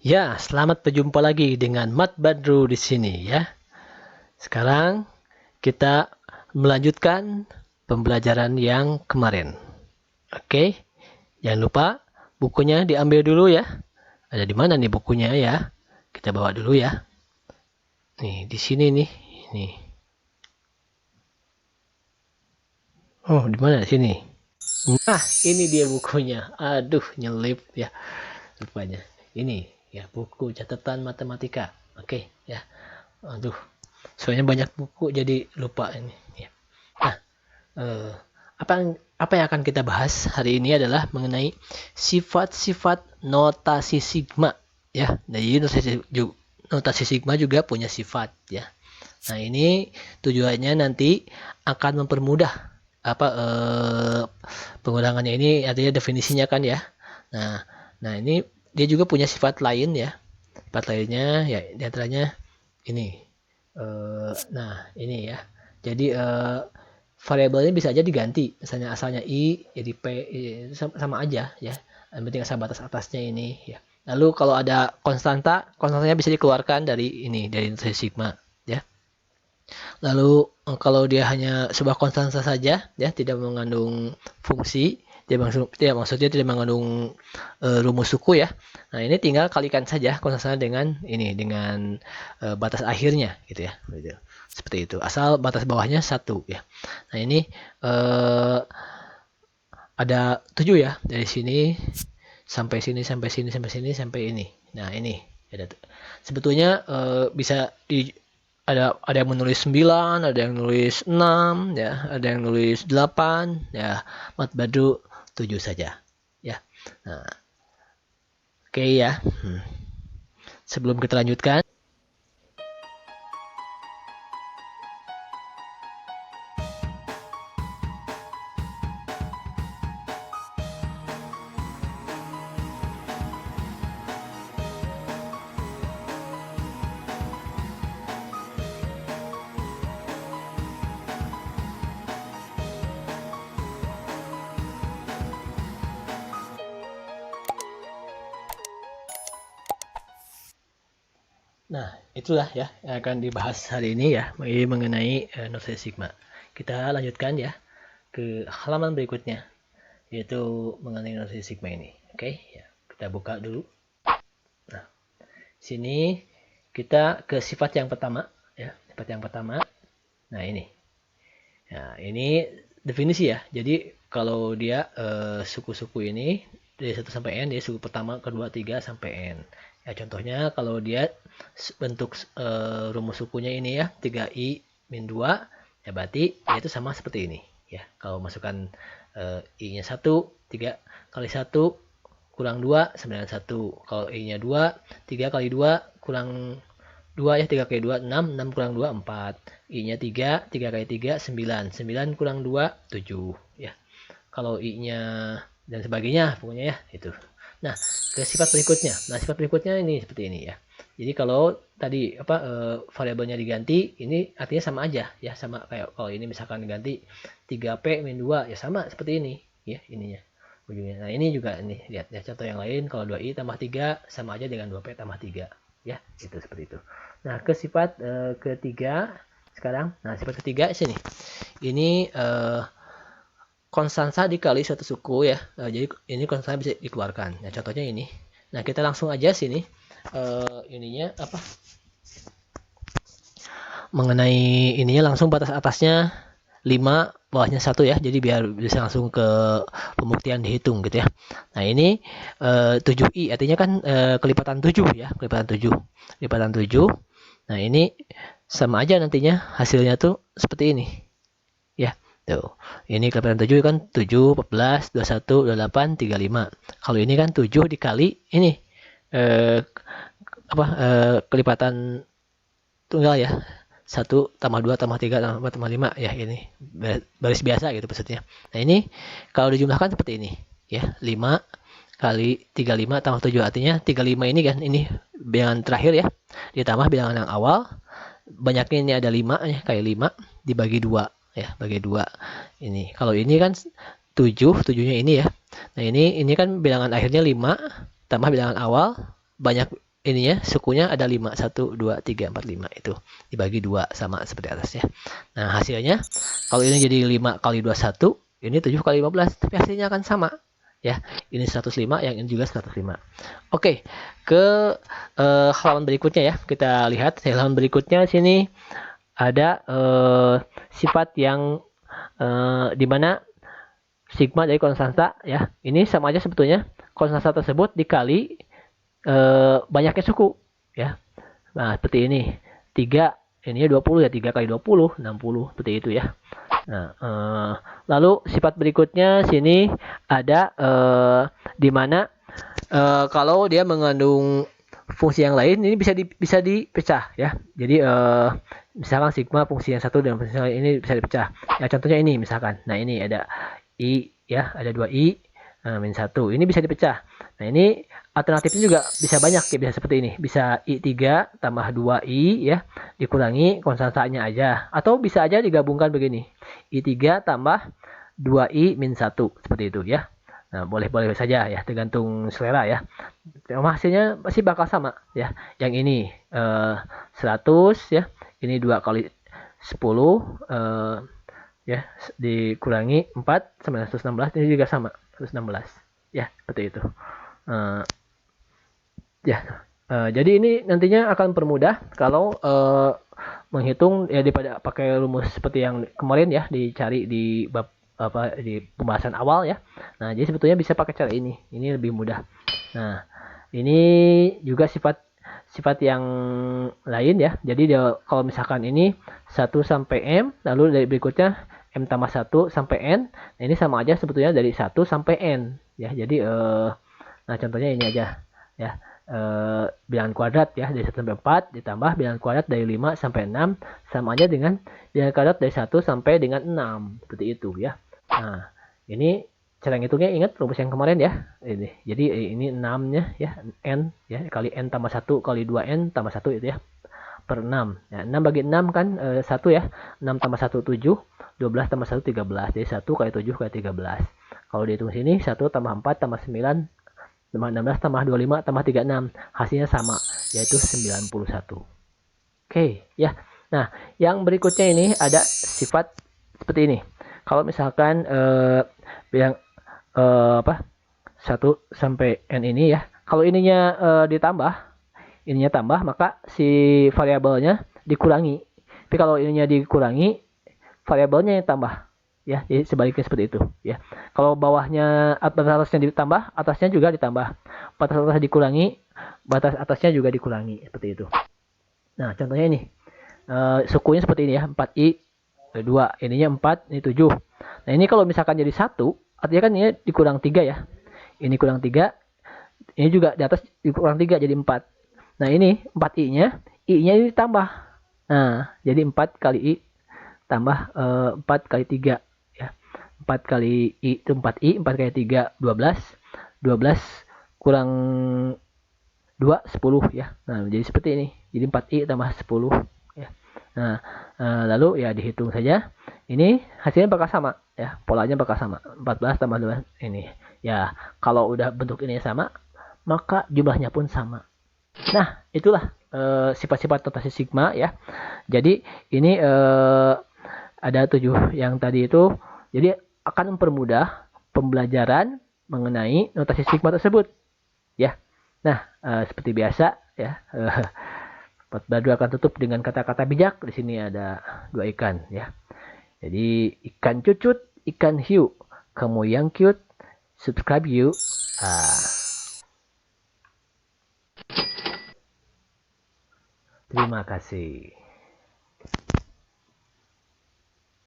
Ya, selamat berjumpa lagi dengan Mat Badru di sini ya. Sekarang kita melanjutkan pembelajaran yang kemarin. Oke, jangan lupa bukunya diambil dulu ya. Ada di mana nih bukunya ya? Kita bawa dulu ya. Nih, di sini nih. Nih. Oh, di mana sini? Nah, ini dia bukunya. Aduh, nyelip ya rupanya. Ini ya buku catatan matematika. Oke, ya. Aduh, soalnya banyak buku jadi lupa ini ya. Nah, eh, apa yang akan kita bahas hari ini adalah mengenai sifat-sifat notasi sigma ya. Jadi notasi sigma juga punya sifat ya. Nah, ini tujuannya nanti akan mempermudah apa pengulangannya ini, artinya definisinya kan ya. Nah, nah ini dia juga punya sifat lain ya. Sifat lainnya ya diantaranya ini. Nah, ini ya. Jadi variabelnya bisa aja diganti. Misalnya asalnya i jadi p, sama aja ya. Yang penting asal batas atasnya ini ya. Lalu kalau ada konstanta, konstantanya bisa dikeluarkan dari ini, dari nilai sigma ya. Lalu kalau dia hanya sebuah konstanta saja ya, tidak mengandung fungsi, maksudnya tidak mengandung rumus suku ya. Nah, ini tinggal kalikan saja konstanta dengan ini, dengan batas akhirnya gitu ya. Gitu. Seperti itu. Asal batas bawahnya 1 ya. Nah, ini ada 7 ya, dari sini sampai sini sampai sini sampai sini sampai ini. Nah, ini ada sebetulnya bisa ada yang menulis 9, ada yang nulis 6 ya, ada yang nulis 8 ya. Mat Badru 7 saja ya. Nah, oke ya. Sebelum kita lanjutkan. Nah, itulah ya yang akan dibahas hari ini ya, mengenai notasi sigma. Kita lanjutkan ya ke halaman berikutnya, yaitu mengenai notasi sigma ini. Oke, ya. Kita buka dulu. Nah, sini kita ke sifat yang pertama ya, sifat yang pertama. Nah, ini. Nah, ini definisi ya. Jadi kalau dia suku-suku ini dari 1 sampai n, dia suku pertama, kedua, 3 sampai n. Ya, contohnya kalau dia bentuk rumus sukunya ini ya, 3i min 2, ya berarti ya itu sama seperti ini ya. Kalau masukkan i-nya 1, 3 kali 1 kurang 2 sama dengan 1. Kalau i-nya 2, 3 kali 2 kurang 2 ya, 3 kali 2 6, 6 kurang 2 4. I-nya 3, 3 kali 3 9, 9 kurang 2 7 ya. Kalau I-nya dan sebagainya pokoknya ya itu. Nah, ke sifat berikutnya. Nah, sifat berikutnya ini seperti ini ya. Jadi kalau tadi variabelnya diganti, ini artinya sama aja ya, sama kayak kalau ini misalkan diganti 3p min 2 ya sama seperti ini ya ininya. Ujungnya. Nah, ini juga ini lihat ya, contoh yang lain kalau 2i tambah 3 sama aja dengan 2p tambah 3 ya, itu seperti itu. Nah, ke sifat ketiga sekarang. Nah, sifat ketiga sini. Ini konstanta dikali suatu suku ya. Jadi ini konstanta bisa dikeluarkan. Nah, contohnya ini. Nah, kita langsung aja sini ininya apa? Mengenai ininya langsung batas atasnya 5, bawahnya 1 ya. Jadi biar bisa langsung ke pembuktian dihitung gitu ya. Nah, ini 7i artinya kan kelipatan 7 ya, kelipatan 7. Kelipatan 7. Nah, ini sama aja nantinya hasilnya tuh seperti ini. Ya, tuh. Ini kelipatan 7 kan 7, 14, 21, 28, 35. Kalau ini kan 7 dikali ini kelipatan tunggal ya. 1 tambah 2 tambah 3 tambah 4 tambah 5 ya, ini baris biasa gitu maksudnya. Nah, ini kalau dijumlahkan seperti ini ya, 5 kali 35 tambah 7 artinya 35 ini kan, ini bilangan terakhir ya, ditambah bilangan yang awal, banyaknya ini ada 5 ya, kayak 5 dibagi 2 ya, bagi 2 ini. Kalau ini kan 7, 7-nya ini ya. Nah, ini kan bilangan akhirnya 5 tambah bilangan awal, banyak ininya sukunya ada 5, 1, 2, 3, 4, 5 itu dibagi 2 sama seperti atasnya. Nah hasilnya kalau ini jadi 5 kali 21, ini 7 kali 15, tapi hasilnya akan sama ya. Ini 105, yang ini juga 105. Oke, ke halaman berikutnya ya. Kita lihat di halaman berikutnya sini ada sifat yang dimana sigma dari konstanta ya. Ini sama aja sebetulnya, konstanta tersebut dikali banyaknya suku ya. Nah, seperti ini. 3 ini 20 ya, 3 kali 20 60 seperti itu ya. Nah, lalu sifat berikutnya sini ada di mana kalau dia mengandung fungsi yang lain ini bisa dipecah ya. Jadi misalkan sigma fungsi yang satu dan fungsi yang lain ini bisa dipecah. Ya contohnya ini misalkan. Nah, ini ada i ya, ada 2i min 1. Ini bisa dipecah. Nah, ini alternatifnya juga bisa banyak ya, bisa seperti ini. Bisa i3 tambah 2i ya, dikurangi konstantanya aja. Atau bisa aja digabungkan begini. i3 tambah 2i min 1 seperti itu ya. Nah, boleh-boleh saja ya, tergantung selera ya. Hasilnya pasti bakal sama ya. Yang ini 100 ya. Ini 2 kali 10 ya, dikurangi 4 sama 116, ini juga sama 116 ya, seperti itu. Ya, jadi ini nantinya akan permudah kalau menghitung ya, daripada pakai rumus seperti yang kemarin ya, dicari di bab apa di pembahasan awal ya. Nah, jadi sebetulnya bisa pakai cara ini lebih mudah. Nah, ini juga sifat yang lain ya. Jadi dia, kalau misalkan ini 1 sampai M, lalu dari berikutnya M tambah 1 sampai N. Nah, ini sama aja sebetulnya dari 1 sampai N ya. Jadi nah contohnya ini aja ya. Bilangan kuadrat ya, dari 1 sampai 4 ditambah bilangan kuadrat dari 5 sampai 6 sama aja dengan bilangan kuadrat dari 1 sampai dengan 6. Seperti itu ya. Nah, ini cara ngitungnya ingat rumus yang kemarin ya. Ini. Jadi ini 6-nya ya, N ya, kali N tambah 1 kali 2N tambah 1 itu ya, per 6. Ya, 6 bagi 6 kan 1 ya. 6 tambah 1 7, 12 tambah 1 13. Jadi 1 kali 7 kali 13. Kalau dihitung sini 1 tambah 4 tambah 9 tambah 16 tambah 25 tambah 36. Hasilnya sama, yaitu 91. Oke, ya. Nah, yang berikutnya ini ada sifat seperti ini. Kalau misalkan yang 1 sampai N ini ya. Kalau ininya ditambah, ininya tambah, maka si variabelnya dikurangi. Tapi kalau ininya dikurangi, variabelnya yang tambah. Ya, jadi sebaliknya seperti itu ya. Kalau bawahnya batas atasnya ditambah, atasnya juga ditambah. Batas atasnya dikurangi, batas atasnya juga dikurangi, seperti itu. Nah, contohnya ini. Sukunya seperti ini ya, 4i 2, ininya 4, ini 7. Nah, ini kalau misalkan jadi 1, artinya kan ini dikurang 3 ya. Ini kurang 3, ini juga di atas dikurang 3 jadi 4. Nah, ini 4i-nya, i-nya ini ditambah. Nah, jadi 4 kali i tambah 4 kali 3 ya. 4 kali i itu 4i, 4 kali 3 12. 12 kurang 2 10 ya. Nah, jadi seperti ini. Jadi 4i tambah 10 ya. Nah, lalu ya dihitung saja. Ini hasilnya bakal sama ya. Polanya bakal sama. 14 tambah 2 ini. Ya, kalau udah bentuk ini sama, maka jumlahnya pun sama. Nah, itulah sifat-sifat notasi sigma ya. Jadi ini ada 7 yang tadi itu. Jadi akan mempermudah pembelajaran mengenai notasi sigma tersebut ya. Nah, seperti biasa ya. Badu akan tutup dengan kata-kata bijak. Di sini ada 2 ikan ya. Jadi ikan cucut, ikan hiu. Kamu yang cute, subscribe you. Terima kasih.